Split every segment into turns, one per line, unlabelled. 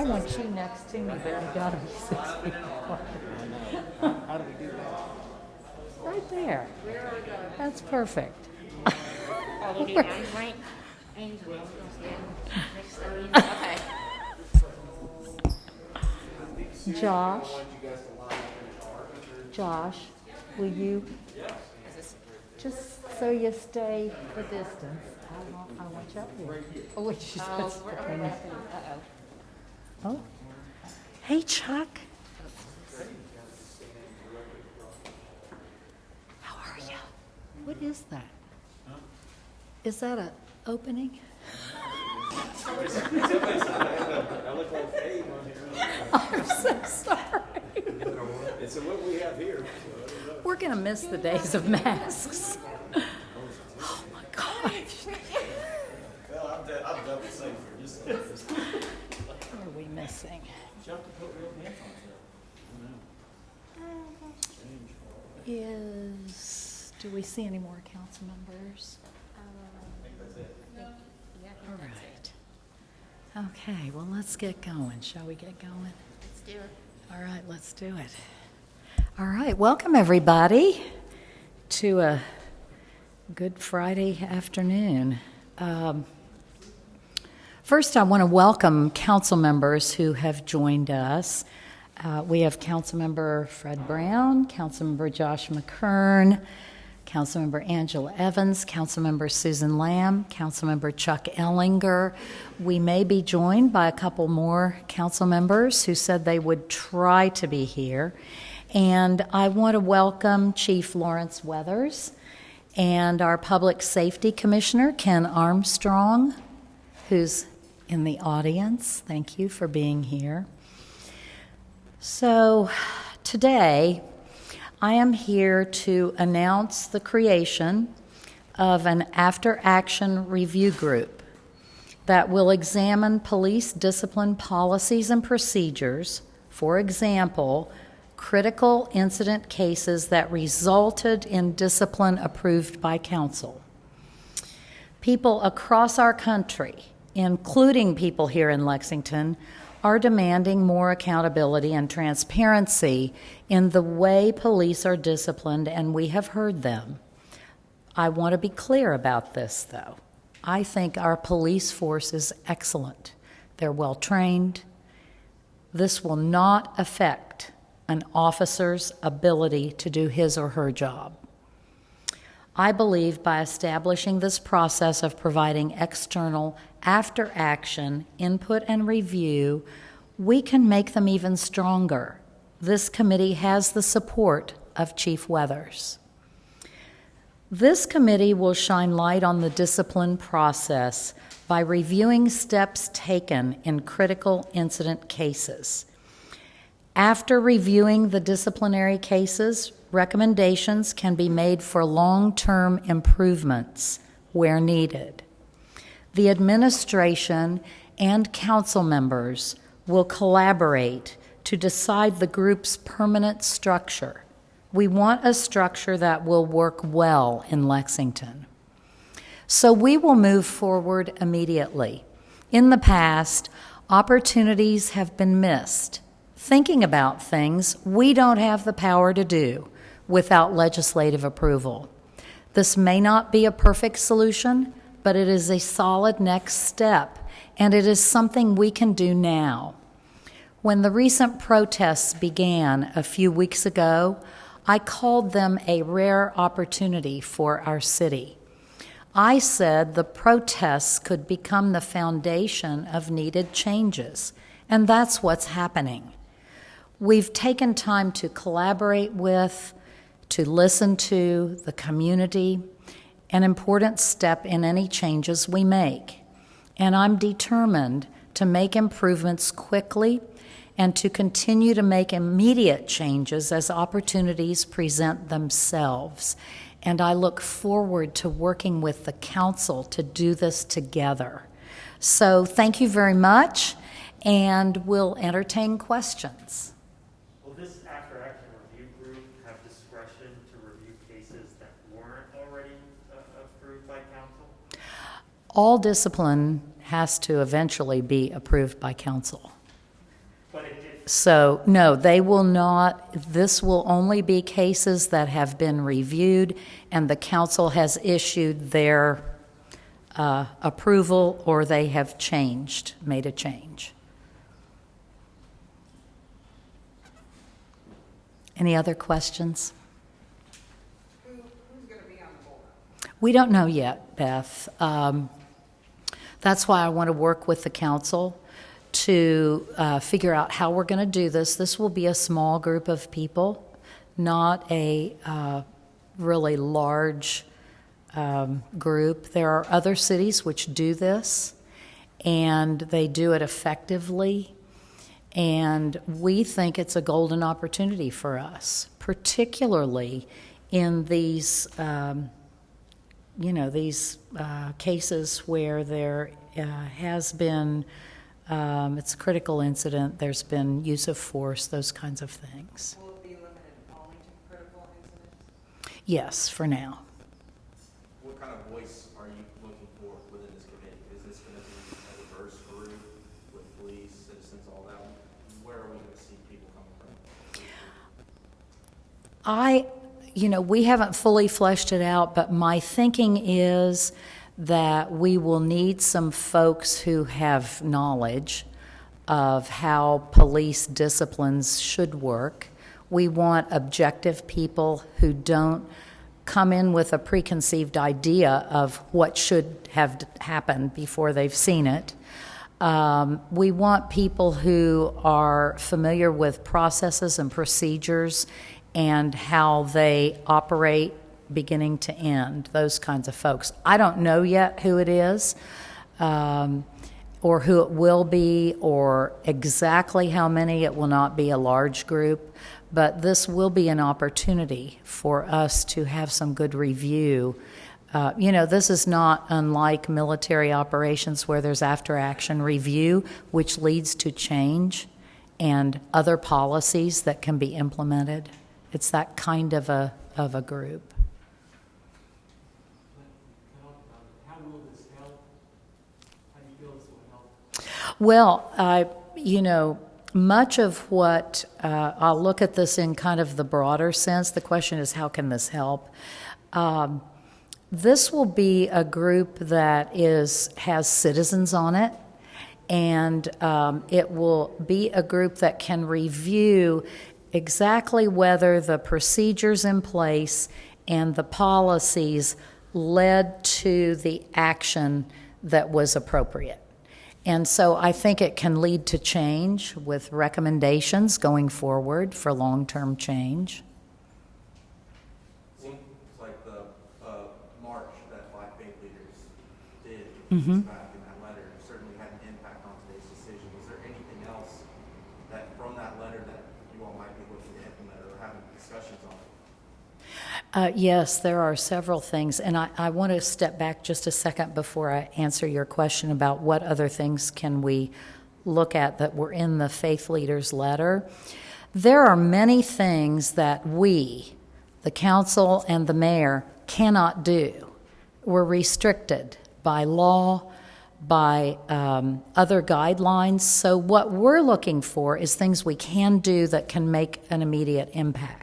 I want you next to me, but you gotta be 6 feet apart.
How do we do that?
Right there. That's perfect.
Oh, we need Anne's rank. Anne's will stand next to me. Okay.
Josh, will you, just so you stay the distance, I want you up here. Oh, wait, she's Oh, hey Chuck. How are you? What is that? Is that an opening?
I look like Dave on here.
I'm so sorry.
It's what we have here.
We're gonna miss the days of masks. Oh my gosh.
Well, I'm double safe for just
What are we missing? Do we see any more council members? All right. Okay, well, let's get going. Shall we get going?
Let's do it.
All right, let's do it. All right, welcome everybody to a Good Friday afternoon. First, I want to welcome council members who have joined us. We have Councilmember Fred Brown, Councilmember Josh McKern, Councilmember Angela Evans, Councilmember Susan Lamb, Councilmember Chuck Ellinger. We may be joined by a couple more council members who said they would try to be here. And I want to welcome Chief Lawrence Weathers and our Public Safety Commissioner, Ken Armstrong, who's in the audience. Thank you for being here. So today, I am here to announce the creation of an after-action review group that will examine police discipline policies and procedures, for example, critical incident cases that resulted in discipline approved by council. People across our country, including people here in Lexington, are demanding more accountability and transparency in the way police are disciplined, and we have heard them. I want to be clear about this, though. I think our police force is excellent. They're well trained. This will not affect an officer's ability to do his or her job. I believe by establishing this process of providing external after-action input and review, we can make them even stronger. This committee has the support of Chief Weathers. This committee will shine light on the discipline process by reviewing steps taken in critical incident cases. After reviewing the disciplinary cases, recommendations can be made for long-term improvements where needed. The administration and council members will collaborate to decide the group's permanent structure. We want a structure that will work well in Lexington. So we will move forward immediately. In the past, opportunities have been missed, thinking about things we don't have the power to do without legislative approval. This may not be a perfect solution, but it is a solid next step, and it is something we can do now. When the recent protests began a few weeks ago, I called them a rare opportunity for our city. I said the protests could become the foundation of needed changes, and that's what's happening. We've taken time to collaborate with, to listen to the community, an important step in any changes we make. And I'm determined to make improvements quickly and to continue to make immediate changes as opportunities present themselves. And I look forward to working with the council to do this together. So thank you very much, and we'll entertain questions.
Will this after-action review group have discretion to review cases that weren't already approved by council?
All discipline has to eventually be approved by council. So, no, they will not, this will only be cases that have been reviewed and the council has issued their approval or they have changed, made a change. Any other questions?
Who's going to be on the board?
We don't know yet, Beth. That's why I want to work with the council to figure out how we're going to do this. This will be a small group of people, not a really large group. There are other cities which do this, and they do it effectively. And we think it's a golden opportunity for us, particularly in these, these cases where there has been, it's a critical incident, there's been use of force, those kinds of things.
Will it be limited only to critical incidents?
Yes, for now.
What kind of voice are you looking for within this committee? Is this going to be a diverse group with police, citizens, all that? Where are we going to see people coming from?
We haven't fully fleshed it out, but my thinking is that we will need some folks who have knowledge of how police disciplines should work. We want objective people who don't come in with a preconceived idea of what should have happened before they've seen it. We want people who are familiar with processes and procedures and how they operate beginning to end, those kinds of folks. I don't know yet who it is, or who it will be, or exactly how many. It will not be a large group, but this will be an opportunity for us to have some good review. This is not unlike military operations where there's after-action review, which leads to change and other policies that can be implemented. It's that kind of a group.
How will this help? How do you feel this will help?
Well, much of what, I'll look at this in kind of the broader sense. The question is, how can this help? This will be a group that has citizens on it, and it will be a group that can review exactly whether the procedures in place and the policies led to the action that was appropriate. And so I think it can lead to change with recommendations going forward for long-term change.
Seems like the march that Black Faith Leaders did back in that letter certainly had an impact on today's decision. Is there anything else that from that letter that you all might be looking to implement or having discussions on?
Yes, there are several things, and I want to step back just a second before I answer your question about what other things can we look at that were in the Faith Leaders letter. There are many things that we, the council and the mayor, cannot do. We're restricted by law, by other guidelines. So what we're looking for is things we can do that can make an immediate impact.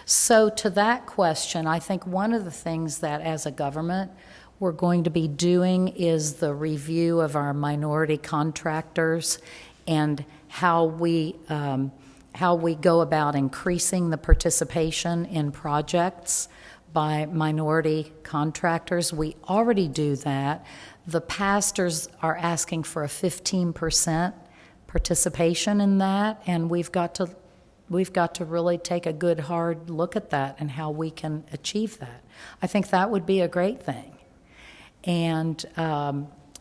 So to that question, I think one of the things that as a government we're going to be doing is the review of our minority contractors and how we go about increasing the participation in projects by minority contractors. We already do that. The pastors are asking for a 15% participation in that, and we've got to really take a good hard look at that and how we can achieve that. I think that would be a great thing. And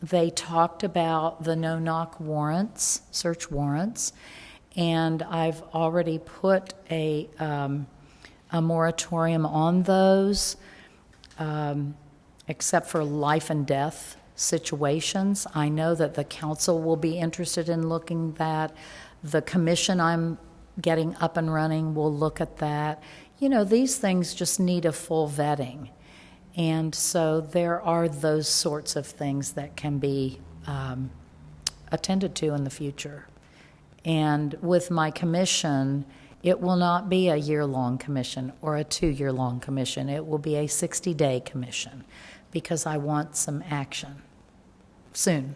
they talked about the no-knock warrants, search warrants, and I've already put a moratorium on those, except for life and death situations. I know that the council will be interested in looking at that. The commission I'm getting up and running will look at that. These things just need a full vetting. And so there are those sorts of things that can be attended to in the future. And with my commission, it will not be a year-long commission or a 2-year-long commission. It will be a 60-day commission because I want some action soon.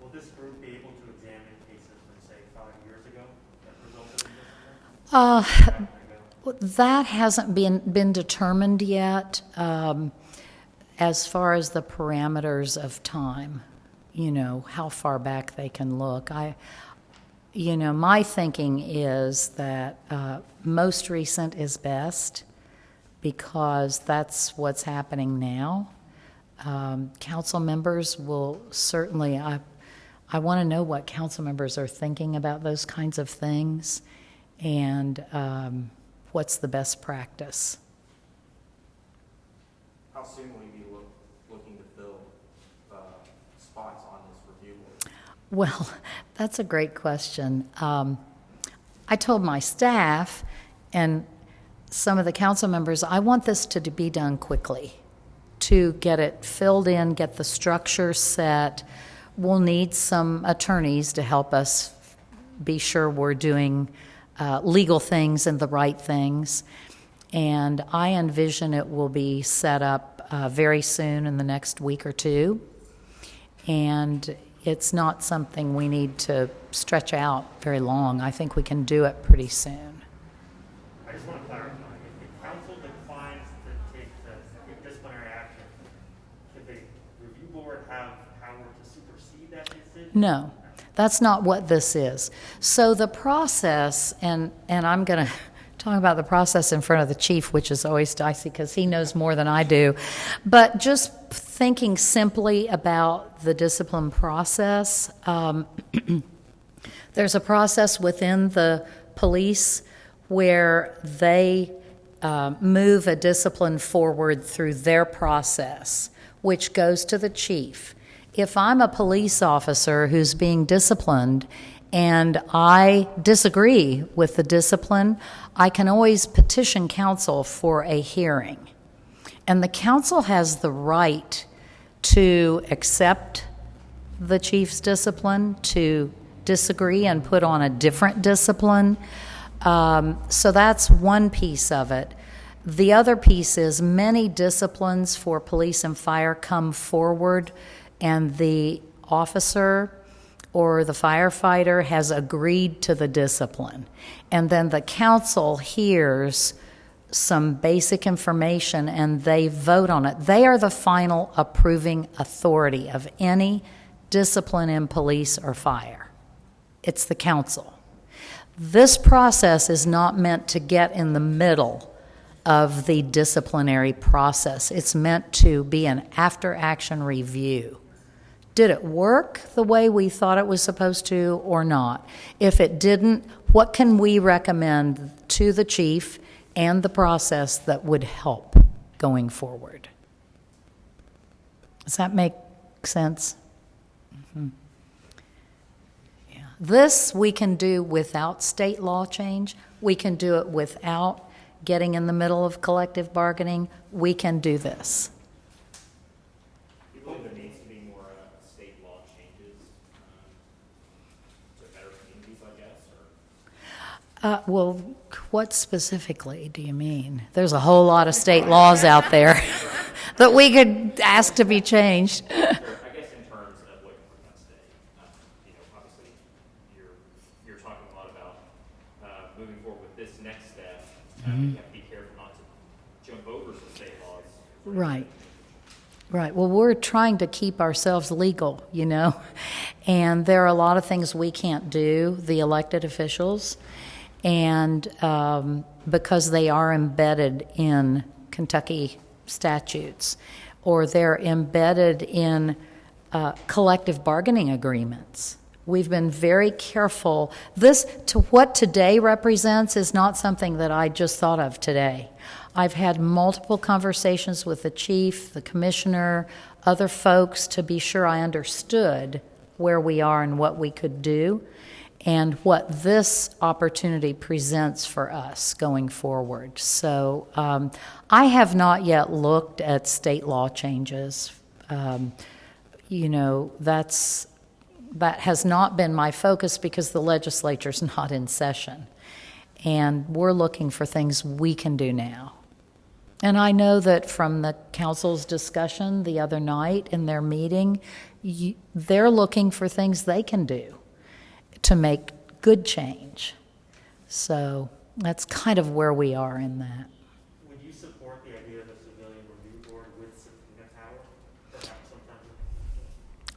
Will this group be able to examine cases from, say, 5 years ago that resulted in discipline?
That hasn't been determined yet, as far as the parameters of time, how far back they can look. My thinking is that most recent is best because that's what's happening now. Council members will certainly, I want to know what council members are thinking about those kinds of things and what's the best practice.
How soon will you be looking to fill spots on this review board?
Well, that's a great question. I told my staff and some of the council members, I want this to be done quickly, to get it filled in, get the structure set. We'll need some attorneys to help us be sure we're doing legal things and the right things. And I envision it will be set up very soon in the next week or two. And it's not something we need to stretch out very long. I think we can do it pretty soon.
I just want to clarify, if the council declines to take the disciplinary action, could the review board have power to supersede that decision?
No, that's not what this is. So the process, and I'm going to talk about the process in front of the chief, which is always dicey because he knows more than I do. But just thinking simply about the discipline process, there's a process within the police where they move a discipline forward through their process, which goes to the chief. If I'm a police officer who's being disciplined and I disagree with the discipline, I can always petition council for a hearing. And the council has the right to accept the chief's discipline, to disagree and put on a different discipline. So that's one piece of it. The other piece is many disciplines for police and fire come forward and the officer or the firefighter has agreed to the discipline. And then the council hears some basic information and they vote on it. They are the final approving authority of any discipline in police or fire. It's the council. This process is not meant to get in the middle of the disciplinary process. It's meant to be an after-action review. Did it work the way we thought it was supposed to or not? If it didn't, what can we recommend to the chief and the process that would help going forward? Does that make sense? Mm-hmm. Yeah. This we can do without state law change. We can do it without getting in the middle of collective bargaining. We can do this.
You believe there needs to be more state law changes to better communities, I guess? Or?
Well, what specifically do you mean? There's a whole lot of state laws out there that we could ask to be changed.
I guess in terms of what you're going to say, obviously you're talking a lot about moving forward with this next step. You have to be careful not to jump over some state laws.
Right. Right. Well, we're trying to keep ourselves legal, and there are a lot of things we can't do, the elected officials, and because they are embedded in Kentucky statutes, or they're embedded in collective bargaining agreements. We've been very careful. What today represents is not something that I just thought of today. I've had multiple conversations with the chief, the commissioner, other folks to be sure I understood where we are and what we could do and what this opportunity presents for us going forward. So I have not yet looked at state law changes. That's that has not been my focus because the legislature's not in session. And we're looking for things we can do now. And I know that from the council's discussion the other night in their meeting, they're looking for things they can do to make good change. So that's kind of where we are in that.
Would you support the idea of a civilian review board with subpoena power? Perhaps sometimes.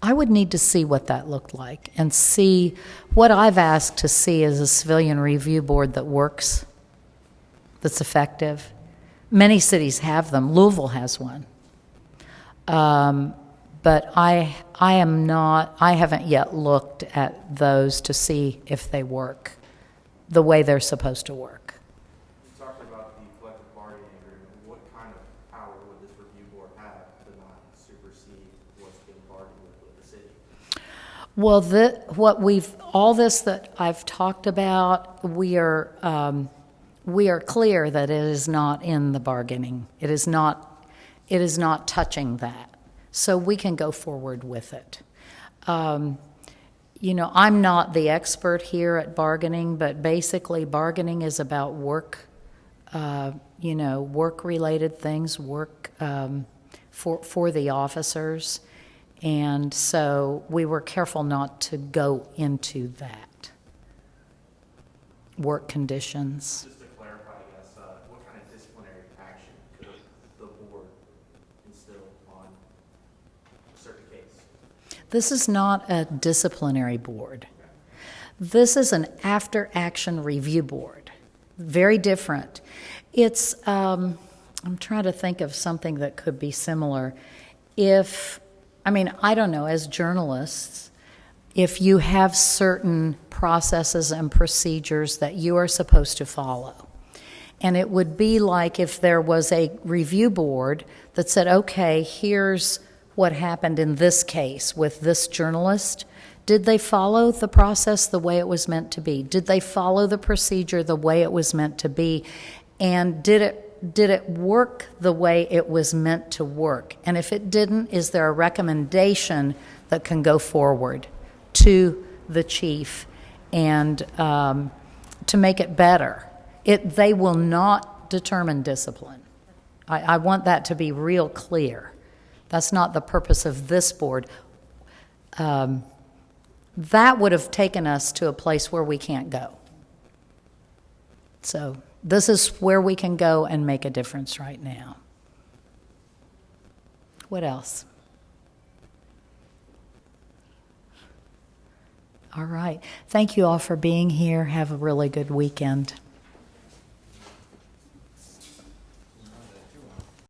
I would need to see what that looked like and see what I've asked to see is a civilian review board that works, that's effective. Many cities have them. Louisville has one. But I haven't yet looked at those to see if they work the way they're supposed to work.
You talked about the collective bargaining agreement. What kind of power would this review board have to not supersede what's being bargained with the city?
Well, all this that I've talked about, we are clear that it is not in the bargaining. It is not touching that. So we can go forward with it. I'm not the expert here at bargaining, but basically bargaining is about work, work-related things, work for the officers. And so we were careful not to go into that. Work conditions.
Just to clarify, I guess, what kind of disciplinary action could the board instill on a certain case?
This is not a disciplinary board. This is an after-action review board. Very different. It's, I'm trying to think of something that could be similar. I don't know, as journalists, if you have certain processes and procedures that you are supposed to follow. And it would be like if there was a review board that said, okay, here's what happened in this case with this journalist. Did they follow the process the way it was meant to be? Did they follow the procedure the way it was meant to be? And did it work the way it was meant to work? And if it didn't, is there a recommendation that can go forward to the chief and to make it better? They will not determine discipline. I want that to be real clear. That's not the purpose of this board. That would have taken us to a place where we can't go. So this is where we can go and make a difference right now. What else? All right. Thank you all for being here. Have a really good weekend.